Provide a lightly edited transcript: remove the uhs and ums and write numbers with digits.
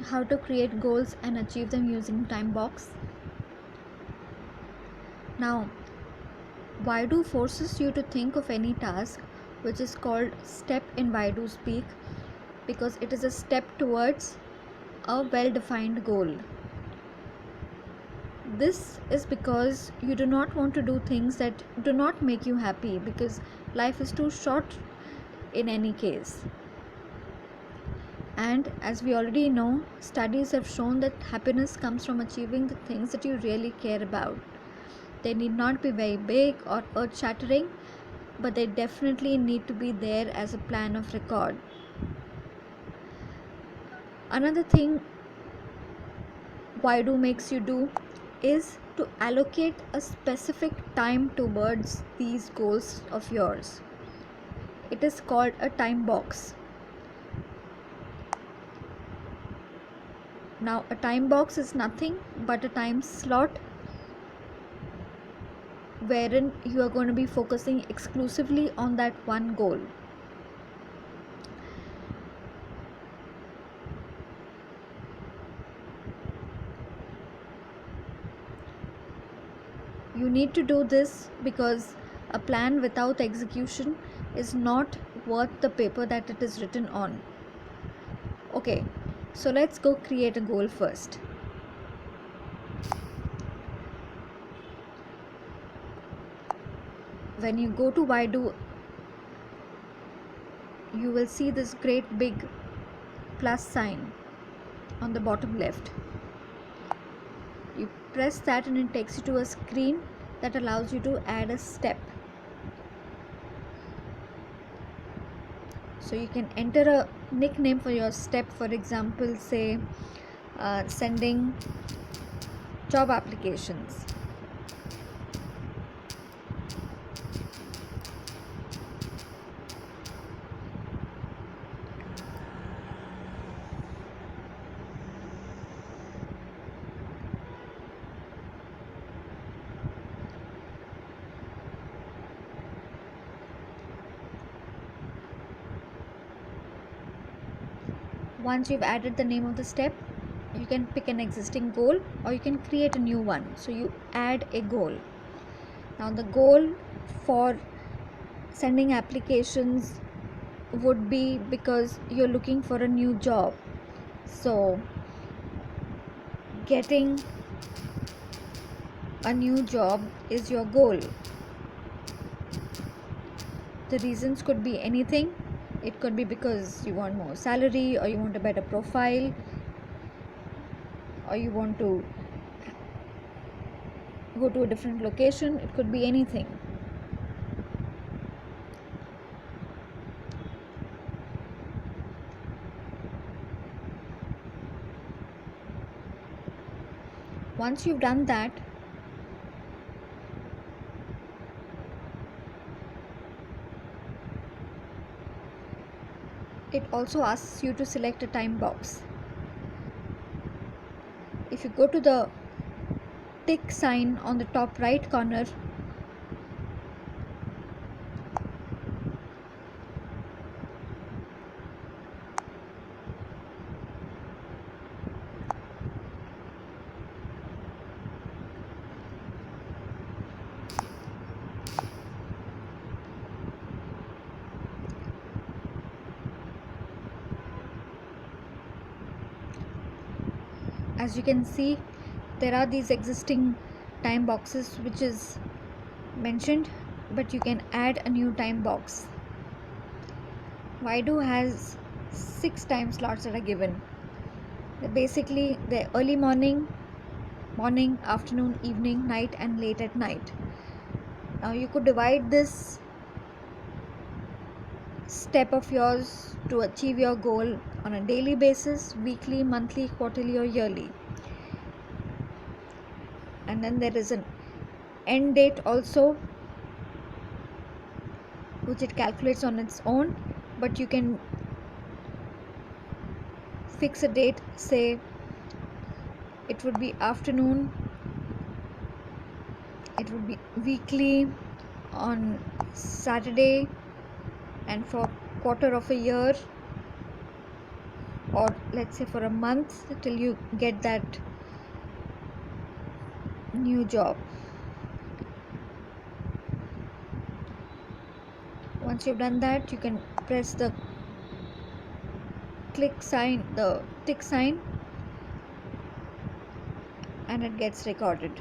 how to create goals and achieve them using Timebox. Now, Ydo forces you to think of any task, which is called step in Ydo-speak, because it is a step towards a well-defined goal. This is because you do not want to do things that do not make you happy, because life is too short in any case. And as we already know, studies have shown that happiness comes from achieving the things that you really care about. They need not be very big or earth-shattering, but they definitely need to be there as a plan of record. Another thing Ydo makes you do is to allocate a specific time towards these goals of yours. It is called a time box. Now, a time box is nothing but a time slot wherein you are going to be focusing exclusively on that one goal. You need to do this because a plan without execution is not worth the paper that it is written on. Okay, so let's go create a goal first. When you go to Ydo, you will see this great big plus sign on the bottom left. You press that and it takes you to a screen that allows you to add a step. So you can enter a nickname for your step, for example, say sending job applications. Once you've added the name of the step, you can pick an existing goal or you can create a new one. So you add a goal. Now the goal for sending applications would be because you're looking for a new job. So getting a new job is your goal. The reasons could be anything. It could be because you want more salary, or you want a better profile, or you want to go to a different location. It could be anything. Once you've done that, it also asks you to select a time box. If you go to the tick sign on the top right corner, as you can see, there are these existing time boxes which is mentioned, but you can add a new time box. Ydo has 6 time slots that are given. Basically, the early morning, afternoon, evening, night, and late at night. Now you could divide this step of yours to achieve your goal on a daily basis, weekly, monthly, quarterly, or yearly. And then there is an end date also, which it calculates on its own, but you can fix a date. Say it would be afternoon, it would be weekly on Saturday, and for quarter of a year or let's say for a month till you get that new job. Once you've done that, you can press the click sign, the tick sign, and it gets recorded.